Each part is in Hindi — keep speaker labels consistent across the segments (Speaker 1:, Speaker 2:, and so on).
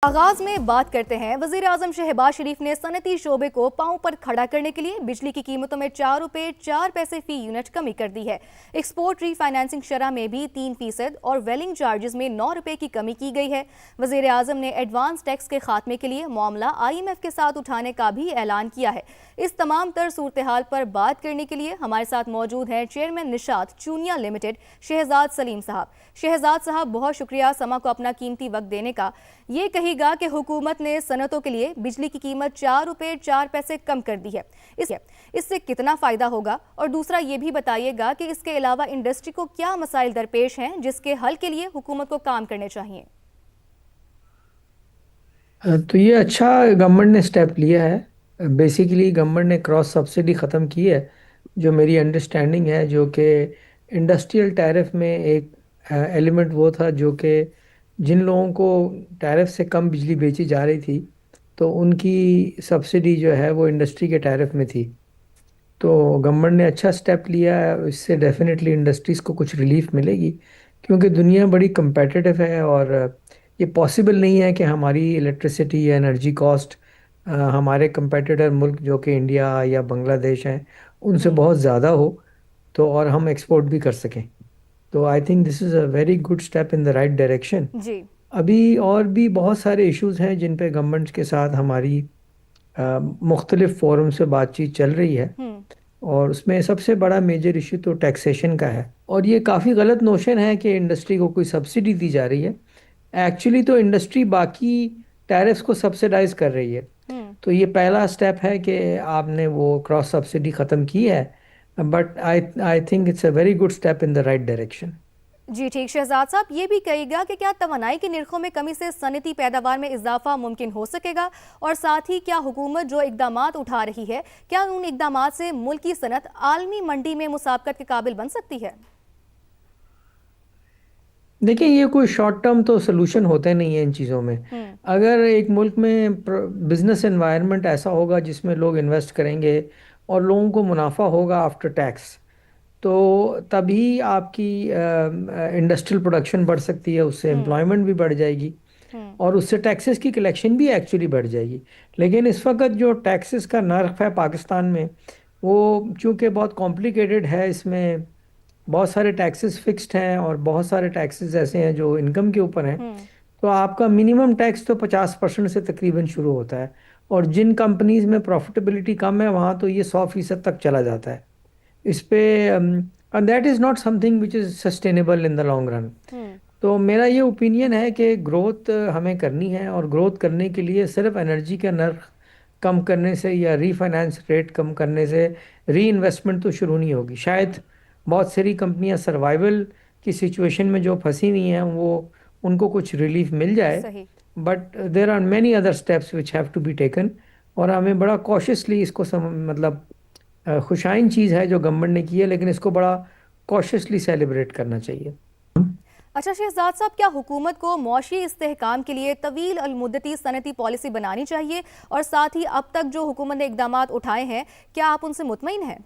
Speaker 1: आगाज में बात करते हैं। वजीर आजम शहबाज शरीफ ने सनती शोबे को पांव पर खड़ा करने के लिए बिजली की कीमतों में 4 रुपए 4 पैसे फी यूनिट कमी कर दी है। एक्सपोर्ट रीफाइनेंसिंग शरह में भी 3% और वेलिंग चार्जेस में 9 रुपए की कमी की गई है। वजीर आजम ने एडवांस टैक्स के खात्मे के लिए मामला IMF के साथ उठाने का भी ऐलान किया है। इस तमाम तर सूरत हाल पर बात करने के लिए हमारे साथ मौजूद हैं चेयरमैन निशात चूनिया लिमिटेड शहजाद सलीम साहब। शहजाद साहब, बहुत शुक्रिया समा को अपना कीमती वक्त देने का। ये कहिएगा कि हुकूमत ने सनतों के लिए बिजली की कीमत 4 रुपए 4 पैसे कम कर दी है, इससे कितना फायदा होगा? और दूसरा ये भी बताइएगा कि इसके अलावा इंडस्ट्री को क्या मसाइल दरपेश हैं जिसके हल के लिए हुकूमत को काम करने चाहिए?
Speaker 2: तो ये अच्छा गवर्नमेंट ने स्टेप लिया है। बेसिकली गवर्नमेंट ने क्रॉस सब्सिडी ख़त्म की है, जो मेरी अंडरस्टैंडिंग है, जो कि इंडस्ट्रियल टैरिफ में एक एलिमेंट वो था जो कि जिन लोगों को टैरिफ से कम बिजली बेची जा रही थी तो उनकी सब्सिडी जो है वो इंडस्ट्री के टैरिफ में थी। तो गवर्नमेंट ने अच्छा स्टेप लिया है, इससे डेफिनेटली इंडस्ट्रीज़ को कुछ रिलीफ मिलेगी, क्योंकि दुनिया बड़ी competitive है और ये पॉसिबल नहीं है कि हमारी इलेक्ट्रिसिटी या एनर्जी कॉस्ट हमारे कंपेटिटर मुल्क जो कि इंडिया या बांग्लादेश हैं उनसे बहुत ज़्यादा हो, तो और हम एक्सपोर्ट भी कर सकें। तो I think this is a very good step in the right direction.
Speaker 1: जी।
Speaker 2: अभी और भी बहुत सारे इश्यूज हैं जिन पे गवर्नमेंट के साथ हमारी मुख्तलिफ फोरम से बातचीत चल रही है,
Speaker 1: हम्म।
Speaker 2: और उसमें सबसे बड़ा मेजर इशू तो टैक्सेशन का है। और ये काफ़ी गलत नोशन है कि इंडस्ट्री को कोई सब्सिडी दी जा रही है। एक्चुअली तो इंडस्ट्री बाकी टैरिफ्स को सब्सिडाइज कर रही है।
Speaker 1: हम्म।
Speaker 2: तो ये पहला स्टेप है कि आपने वो क्रॉस सब्सिडी ख़त्म की है, but I I think it's a very good step in the right direction.
Speaker 1: जी ठीक। शहजाद साहब, ये भी कहिएगा कि क्या तवानाई की निर्खों में कमी से सनती पैदावार में इजाफा मुमकिन हो सकेगा? और साथ ही क्या हुकूमत जो इकदामात उठा रही है, क्या उन इकदामात से मुल्क की सनत आलमी मंडी में मुसाबकत के काबिल बन सकती है?
Speaker 2: देखिए, ये कोई शॉर्ट टर्म तो सोल्यूशन होते नहीं है इन चीज़ों में।
Speaker 1: हम्म।
Speaker 2: अगर एक मुल्क में बिजनेस एनवायरनमेंट ऐसा होगा जिसमें लोग इन्वेस्ट करेंगे और लोगों को मुनाफा होगा आफ्टर टैक्स, तो तभी आपकी इंडस्ट्रियल प्रोडक्शन बढ़ सकती है, उससे
Speaker 1: हम्म।
Speaker 2: एम्प्लॉयमेंट भी बढ़ जाएगी
Speaker 1: हम्म।
Speaker 2: और उससे टैक्सेस की कलेक्शन भी एक्चुअली बढ़ जाएगी। लेकिन इस वक्त जो टैक्सेस का नर्क है पाकिस्तान में, वो चूंकि बहुत कॉम्प्लिकेटेड है, इसमें बहुत सारे टैक्सेस फिक्स्ड हैं और बहुत सारे टैक्सेस ऐसे हैं जो इनकम के ऊपर हैं।
Speaker 1: हम्म।
Speaker 2: तो आपका मिनिमम टैक्स तो 50% से तकरीबन शुरू होता है, और जिन कंपनीज में प्रॉफिटेबिलिटी कम है वहाँ तो ये 100% तक चला जाता है इस पे। And that is not something which is sustainable in the long run.
Speaker 1: Hmm.
Speaker 2: तो मेरा ये ओपिनियन है कि ग्रोथ हमें करनी है, और ग्रोथ करने के लिए सिर्फ एनर्जी का नर्ख कम करने से या रीफाइनेंस रेट कम करने से री इन्वेस्टमेंट तो शुरू नहीं होगी। शायद बहुत सारी कंपनियां सर्वाइवल की सिचुएशन में जो फंसी हुई हैं वो उनको कुछ रिलीफ मिल जाए,
Speaker 1: सही।
Speaker 2: But there are many other steps which have to be taken. और हमें बड़ा कॉशियसली इसको मतलब खुशाइन चीज़ है जो गवर्नमेंट ने की है, लेकिन इसको बड़ा कॉशियसली सेलिब्रेट करना चाहिए।
Speaker 1: अच्छा शहजाद साहब, क्या हुकूमत को मौशी इस्तेहकाम के लिए तवील अलमुद्दती सनती पॉलिसी बनानी चाहिए? और साथ ही अब तक जो हुकूमत ने इकदामात उठाए हैं, क्या आप उनसे मुतमईन हैं?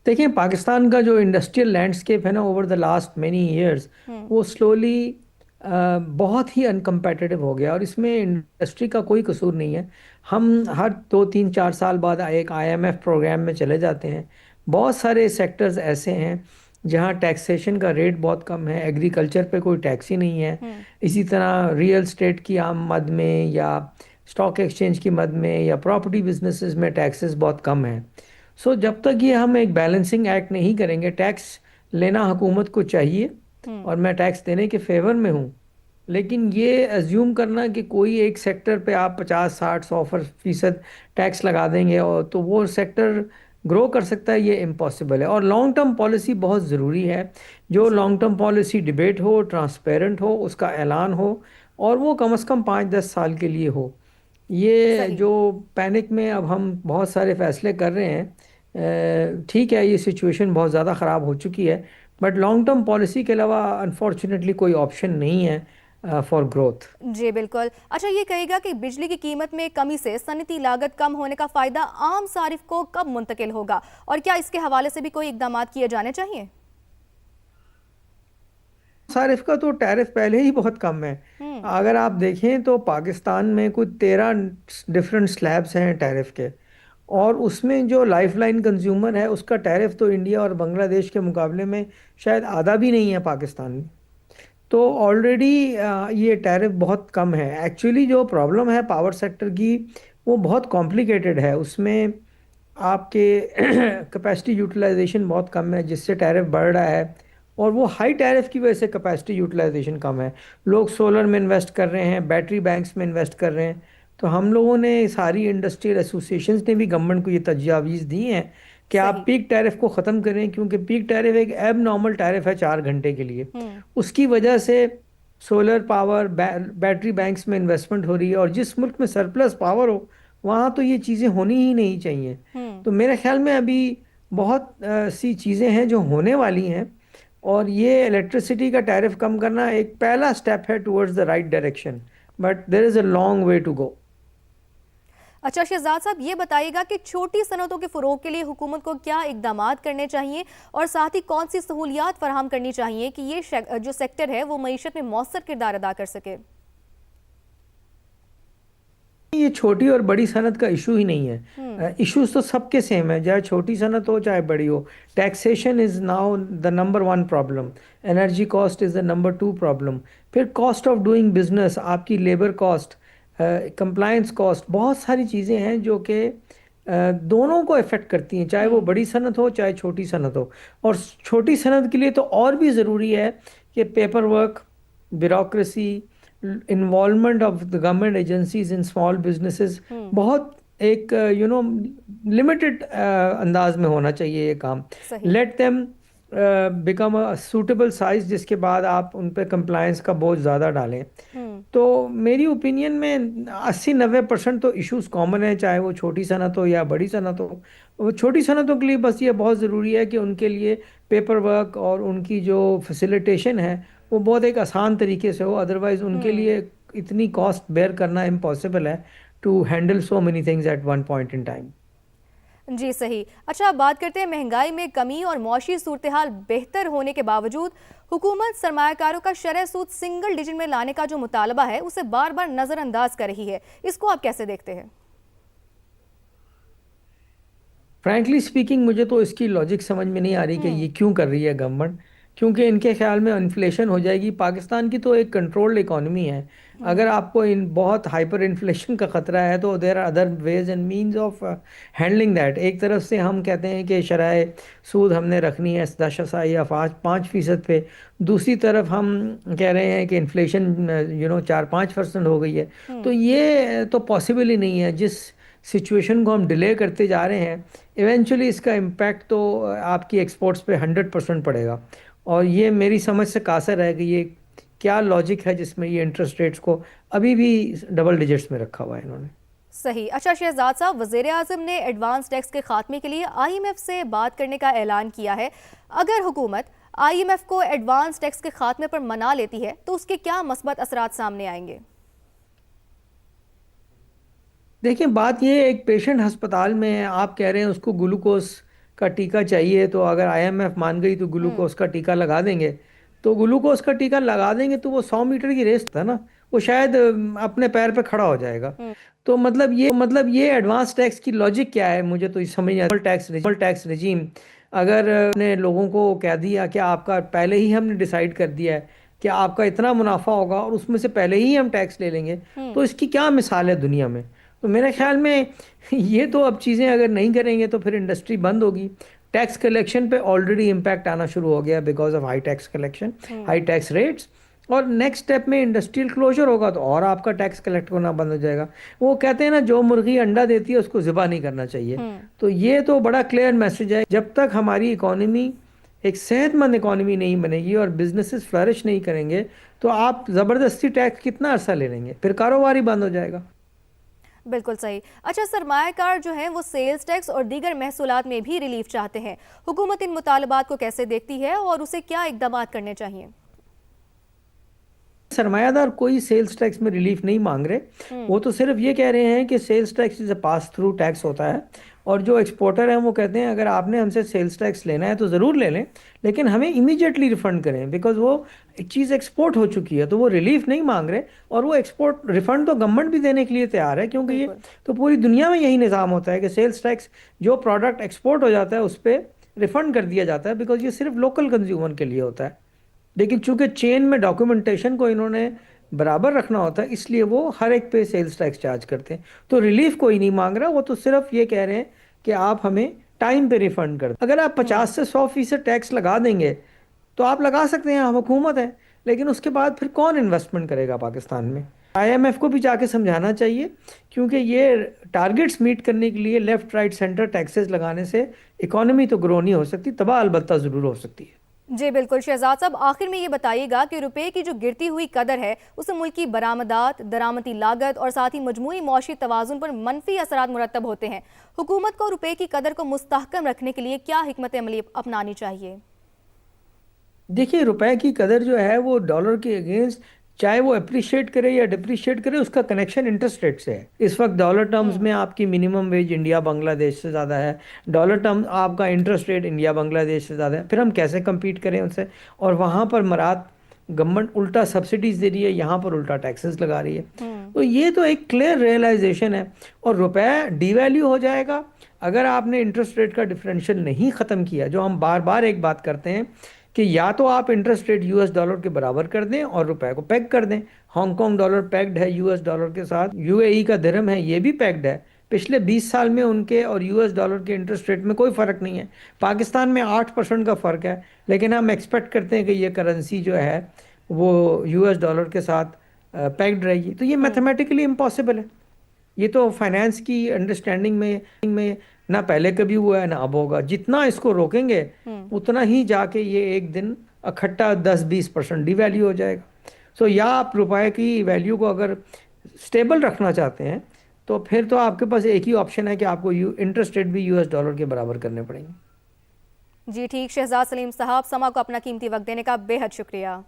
Speaker 2: देखिए, पाकिस्तान का जो इंडस्ट्रियल लैंडस्केप है ना, over the last many years,
Speaker 1: hmm.
Speaker 2: वो स्लोली बहुत ही अनकम्पेटिटिव हो गया, और इसमें इंडस्ट्री का कोई कसूर नहीं है। हम हर 2 3 4 साल बाद एक IMF प्रोग्राम में चले जाते हैं। बहुत सारे सेक्टर्स ऐसे हैं जहाँ टैक्सेशन का रेट बहुत कम है, एग्रीकल्चर पे कोई टैक्स ही नहीं है।
Speaker 1: हम्म।
Speaker 2: इसी तरह रियल स्टेट की आम मद में या स्टॉक एक्सचेंज की मद में या प्रॉपर्टी बिजनेसेस में टैक्सेस बहुत कम हैं। सो जब तक ये हम एक बैलेंसिंग एक्ट नहीं करेंगे, टैक्स लेना हुकूमत को चाहिए
Speaker 1: हम्म।
Speaker 2: और मैं टैक्स देने के फेवर में हूँ, लेकिन ये अज्यूम करना कि कोई एक सेक्टर पे आप 50 60 100% टैक्स लगा देंगे और तो वो सेक्टर ग्रो कर सकता है, ये इम्पॉसिबल है। और लॉन्ग टर्म पॉलिसी बहुत ज़रूरी है। जो
Speaker 1: जी।
Speaker 2: लॉन्ग टर्म पॉलिसी डिबेट हो, ट्रांसपेरेंट हो, उसका ऐलान हो, और वो कम से कम 5 10 साल के लिए हो। ये
Speaker 1: सही।
Speaker 2: जो पैनिक में अब हम बहुत सारे फैसले कर रहे हैं, ठीक है, ये सिचुएशन बहुत ज़्यादा ख़राब हो चुकी है, बट लॉन्ग टर्म पॉलिसी के अलावा अनफॉर्चुनेटली कोई ऑप्शन नहीं है फॉर ग्रोथ।
Speaker 1: जी बिल्कुल। अच्छा, ये कहेगा कि बिजली की कीमत में कमी से सनती लागत कम होने का फायदा आम सारिफ को कब मुंतकिल होगा? और क्या इसके हवाले से भी कोई इकदाम किए जाने चाहिए?
Speaker 2: सारिफ का तो टैरिफ पहले ही बहुत कम है।
Speaker 1: हम्म।
Speaker 2: अगर आप देखें तो पाकिस्तान में कुछ 13 डिफरेंट स्लैब्स हैं टैरिफ के, और उसमें जो लाइफलाइन कंज्यूमर है उसका टैरिफ तो इंडिया और बांग्लादेश के मुकाबले में शायद आधा भी नहीं है पाकिस्तान में। तो ऑलरेडी ये टैरिफ बहुत कम है। एक्चुअली जो प्रॉब्लम है पावर सेक्टर की वो बहुत कॉम्प्लिकेटेड है। उसमें आपके कैपेसिटी यूटिलाइजेशन बहुत कम है जिससे टैरिफ बढ़ रहा है, और वो हाई टैरिफ की वजह से कैपेसिटी यूटिलाइजेशन कम है। लोग सोलर में इन्वेस्ट कर रहे हैं, बैटरी बैंक्स में इन्वेस्ट कर रहे हैं। तो हम लोगों ने, सारी इंडस्ट्रियल एसोसिएशंस ने भी गवर्नमेंट को ये तजवीज़ दी हैं कि आप
Speaker 1: सही।
Speaker 2: पीक टैरिफ को ख़त्म करें, क्योंकि पीक टैरिफ एक एब नॉर्मल टैरिफ है 4 घंटे के लिए।
Speaker 1: हम्म।
Speaker 2: उसकी वजह से सोलर पावर, बैटरी बैंक्स में इन्वेस्टमेंट हो रही है, और जिस मुल्क में सरप्लस पावर हो वहाँ तो ये चीज़ें होनी ही नहीं चाहिए।
Speaker 1: हम्म।
Speaker 2: तो मेरे ख्याल में अभी बहुत सी चीज़ें हैं जो होने वाली हैं, और ये इलेक्ट्रिसिटी का टैरिफ कम करना एक पहला स्टेप है towards the right direction, but there is a long way to go.
Speaker 1: अच्छा शहजाद साहब, ये बताइएगा कि छोटी सनतों के फ़रोग के लिए हुकूमत को क्या इकदाम करने चाहिए, और साथ ही कौन सी सहूलियात फराहम करनी चाहिए कि ये जो सेक्टर है वो मईशत में मौसर किरदार अदा कर सके।
Speaker 2: ये छोटी और बड़ी सनत का इशू ही नहीं
Speaker 1: हम्म।
Speaker 2: है। इश्यूज तो सबके सेम है, चाहे छोटी सनत हो चाहे बड़ी हो। Taxation is now the number one problem. Energy cost is the number two problem. फिर कॉस्ट ऑफ डूइंग बिजनेस, आपकी लेबर कॉस्ट, कंप्लायंस कॉस्ट, बहुत सारी चीज़ें हैं जो कि दोनों को इफ़ेक्ट करती हैं, चाहे वो
Speaker 1: हम्म।
Speaker 2: बड़ी सनत हो चाहे छोटी सनत हो। और छोटी सनत के लिए तो और भी ज़रूरी है कि paper work, bureaucracy, involvement of the government agencies in small businesses
Speaker 1: hmm.
Speaker 2: बहुत एक लिमिटेड अंदाज में होना चाहिए ये काम।
Speaker 1: सही।
Speaker 2: Let them become a suitable size, जिसके बाद आप उन पे कंप्लायंस का बोझ ज़्यादा डालें।
Speaker 1: हम्म।
Speaker 2: तो मेरी ओपिनियन में 80-90% तो इश्यूज कॉमन है, चाहे वो छोटी सनत हो या बड़ी सनत हो। वो छोटी सनतों के लिए बस ये बहुत ज़रूरी है कि उनके लिए पेपर वर्क और उनकी जो फैसिलिटेशन है वो बहुत एक आसान तरीके से हो, अदरवाइज उनके
Speaker 1: हम्म।
Speaker 2: लिए इतनी कॉस्ट बेयर करना इम्पॉसिबल है to handle so many things at one point in time.
Speaker 1: जी सही। अच्छा, अब बात करते हैं महंगाई में कमी और मौशी सूरत हाल बेहतर होने के बावजूद हुकूमत सरमायाकारों का शरह सूद सिंगल डिजिट में लाने का जो मुतालबा है उसे बार बार नजरअंदाज कर रही है। इसको आप कैसे देखते हैं?
Speaker 2: फ्रैंकली स्पीकिंग मुझे तो इसकी लॉजिक समझ में नहीं आ रही कि
Speaker 1: हम्म।
Speaker 2: ये क्यों कर रही है गवर्नमेंट। क्योंकि इनके ख्याल में इन्फ्लेशन हो जाएगी। पाकिस्तान की तो एक कंट्रोल्ड इकोनॉमी है। अगर
Speaker 1: हम्म।
Speaker 2: आपको इन बहुत हाइपर इन्फ्लेशन का ख़तरा है तो there are other ways and means of handling that. एक तरफ से हम कहते हैं कि शरह सूद हमने रखनी है 10 या 5% पे। दूसरी तरफ हम कह रहे हैं कि इन्फ्लेशन 4-5% हो गई है। तो
Speaker 1: हम्म।
Speaker 2: ये तो पॉसिबल ही नहीं है। जिस सिचुएशन को हम डिले करते जा रहे हैं, इवेंचुअली इसका इम्पैक्ट तो आपकी एक्सपोर्ट्स पे 100% पड़ेगा। और ये मेरी समझ से कासर है कि ये क्या लॉजिक है जिसमें ये इंटरेस्ट रेट्स को अभी भी डबल डिजिट्स में रखा हुआ है इन्होंने।
Speaker 1: सही। अच्छा शहजाद साहब, वज़ीर आज़म ने एडवांस टैक्स के खात्मे के लिए आईएमएफ से बात करने का ऐलान किया है। अगर हुकूमत आईएमएफ को एडवांस टैक्स के खात्मे पर मना लेती है तो उसके क्या मस्बत असरात सामने आएंगे?
Speaker 2: देखिए, बात ये है, एक पेशेंट अस्पताल में है, आप कह रहे हैं उसको ग्लूकोज का टीका चाहिए, तो अगर आईएमएफ मान गई तो
Speaker 1: हम्म।
Speaker 2: ग्लूकोज का टीका लगा देंगे। तो ग्लूकोज का टीका लगा देंगे तो वो 100 मीटर की रेस था ना, वो शायद अपने पैर पे खड़ा हो जाएगा।
Speaker 1: हम्म।
Speaker 2: तो मतलब ये एडवांस टैक्स की लॉजिक क्या है, मुझे तो ये समझ नहीं आता। टैक्स रजीम, अगर ने लोगों को कह दिया कि आपका पहले ही हमने डिसाइड कर दिया है कि आपका इतना मुनाफा होगा और उसमें से पहले ही हम टैक्स ले लेंगे,
Speaker 1: हम्म।
Speaker 2: तो इसकी क्या मिसाल है दुनिया में। तो मेरे ख्याल में ये तो अब चीज़ें अगर नहीं करेंगे तो फिर इंडस्ट्री बंद होगी। टैक्स कलेक्शन पे ऑलरेडी इम्पैक्ट आना शुरू हो गया because of high tax collection,
Speaker 1: hmm.
Speaker 2: High tax rates. और नेक्स्ट स्टेप में इंडस्ट्रियल क्लोजर होगा तो और आपका टैक्स कलेक्ट होना बंद हो जाएगा। वो कहते हैं ना, जो मुर्गी अंडा देती है उसको ज़िबा नहीं करना चाहिए।
Speaker 1: हम्म।
Speaker 2: तो ये तो बड़ा क्लियर मैसेज है, जब तक हमारी इकोनॉमी एक सेहतमंद इकोनॉमी नहीं बनेगी और बिजनेसेस फ्लरिश नहीं करेंगे, तो आप ज़बरदस्ती टैक्स कितना अरसा ले लेंगे, फिर कारोबार ही बंद हो जाएगा।
Speaker 1: बिल्कुल सही। अच्छा, सरमायाकार जो हैं वो सेल्स टैक्स और दीगर महसूलात में भी रिलीफ चाहते हैं। हुकूमत इन मुतालबात को कैसे देखती है और उसे क्या इकदाम करने चाहिए?
Speaker 2: सरमायादार कोई सेल्स टैक्स में रिलीफ नहीं मांग रहे।
Speaker 1: हम्म।
Speaker 2: वो तो सिर्फ ये कह रहे हैं कि sales tax is a pass through tax होता है, और जो एक्सपोर्टर हैं वो कहते हैं अगर आपने हमसे सेल्स टैक्स लेना है तो ज़रूर ले लें, लेकिन हमें इमीडिएटली रिफंड करें, बिकॉज वो एक चीज़ एक्सपोर्ट हो चुकी है, तो वो रिलीफ नहीं मांग रहे। और वो एक्सपोर्ट रिफंड तो गवर्नमेंट भी देने के लिए तैयार है, क्योंकि ये
Speaker 1: बिल्कुल।
Speaker 2: तो पूरी दुनिया में यही निज़ाम होता है कि सेल्स टैक्स जो प्रोडक्ट एक्सपोर्ट हो जाता है उस पर रिफंड कर दिया जाता है, बिकॉज ये सिर्फ लोकल कंज्यूमर के लिए होता है। लेकिन चूंकि चेन में डॉक्यूमेंटेशन को इन्होंने बराबर रखना होता है, इसलिए वो हर एक पे सेल्स टैक्स चार्ज करते हैं। तो रिलीफ कोई नहीं मांग रहा, वो तो सिर्फ ये कह रहे हैं कि आप हमें टाइम पे रिफंड कर दें। अगर आप 50 से 100% टैक्स लगा देंगे तो आप लगा सकते हैं, हम हुकूमत है, लेकिन उसके बाद फिर कौन इन्वेस्टमेंट करेगा पाकिस्तान में? आईएमएफ को भी जाके समझाना चाहिए, क्योंकि ये टारगेट्स मीट करने के लिए लेफ्ट राइट सेंटर टैक्सेस लगाने से इकोनॉमी तो ग्रो नहीं हो सकती, तबाह अलबत्ता ज़रूर हो सकती है।
Speaker 1: जी बिल्कुल शहजाद साहब, आखिर में ये बताइएगा कि रुपए की जो गिरती हुई कदर है उससे मुल्क की बरामदात, दरामदी लागत और साथ ही मजमूई मौशी तवाज़ुन पर मनफी असरात मुरतब होते हैं। हुकूमत को रुपए की कदर को मुस्तहकम रखने के लिए क्या हिकमत अमली अपनानी चाहिए?
Speaker 2: देखिए, रुपए की कदर जो है वो डॉलर के अगेंस्ट, चाहे वो अप्रिशिएट करे या डिप्रिशिएट करे, उसका कनेक्शन इंटरेस्ट रेट से है। इस वक्त डॉलर टर्म्स में आपकी मिनिमम वेज इंडिया बांग्लादेश से ज़्यादा है, डॉलर टर्म आपका इंटरेस्ट रेट इंडिया बांग्लादेश से ज़्यादा है, फिर हम कैसे compete करें उनसे? और वहाँ पर मरात गवर्नमेंट उल्टा सब्सिडीज दे रही है, यहाँ पर उल्टा टैक्सेस लगा रही है। तो ये तो एक क्लियर रियलाइजेशन है। और रुपए डीवैल्यू हो जाएगा अगर आपने इंटरेस्ट रेट का डिफरेंशियल नहीं ख़त्म किया, जो हम बार बार एक बात करते हैं कि या तो आप इंटरेस्ट रेट यूएस डॉलर के बराबर कर दें और रुपए को पैग कर दें। हांगकांग डॉलर पैग्ड है यूएस डॉलर के साथ, यूएई का दिरहम है ये भी पैग्ड है। पिछले 20 साल में उनके और यूएस डॉलर के इंटरेस्ट रेट में कोई फ़र्क नहीं है। पाकिस्तान में 8% का फ़र्क है, लेकिन हम एक्सपेक्ट करते हैं कि ये करेंसी जो है वो यूएस डॉलर के साथ पैग्ड रहेगी। तो ये मैथमेटिकली इम्पॉसिबल है। ये तो फाइनेंस की अंडरस्टैंडिंग में ना पहले कभी हुआ है ना अब होगा। जितना इसको रोकेंगे उतना ही जाके ये एक दिन इकट्ठा 10-20% डिवैल्यू हो जाएगा। सो या आप रुपए की वैल्यू को अगर स्टेबल रखना चाहते हैं तो फिर तो आपके पास एक ही ऑप्शन है कि आपको इंटरेस्ट रेट भी यूएस डॉलर के बराबर करने पड़ेंगे।
Speaker 1: जी ठीक, शहजाद सलीम साहब, समा को अपना कीमती वक्त देने का बेहद शुक्रिया।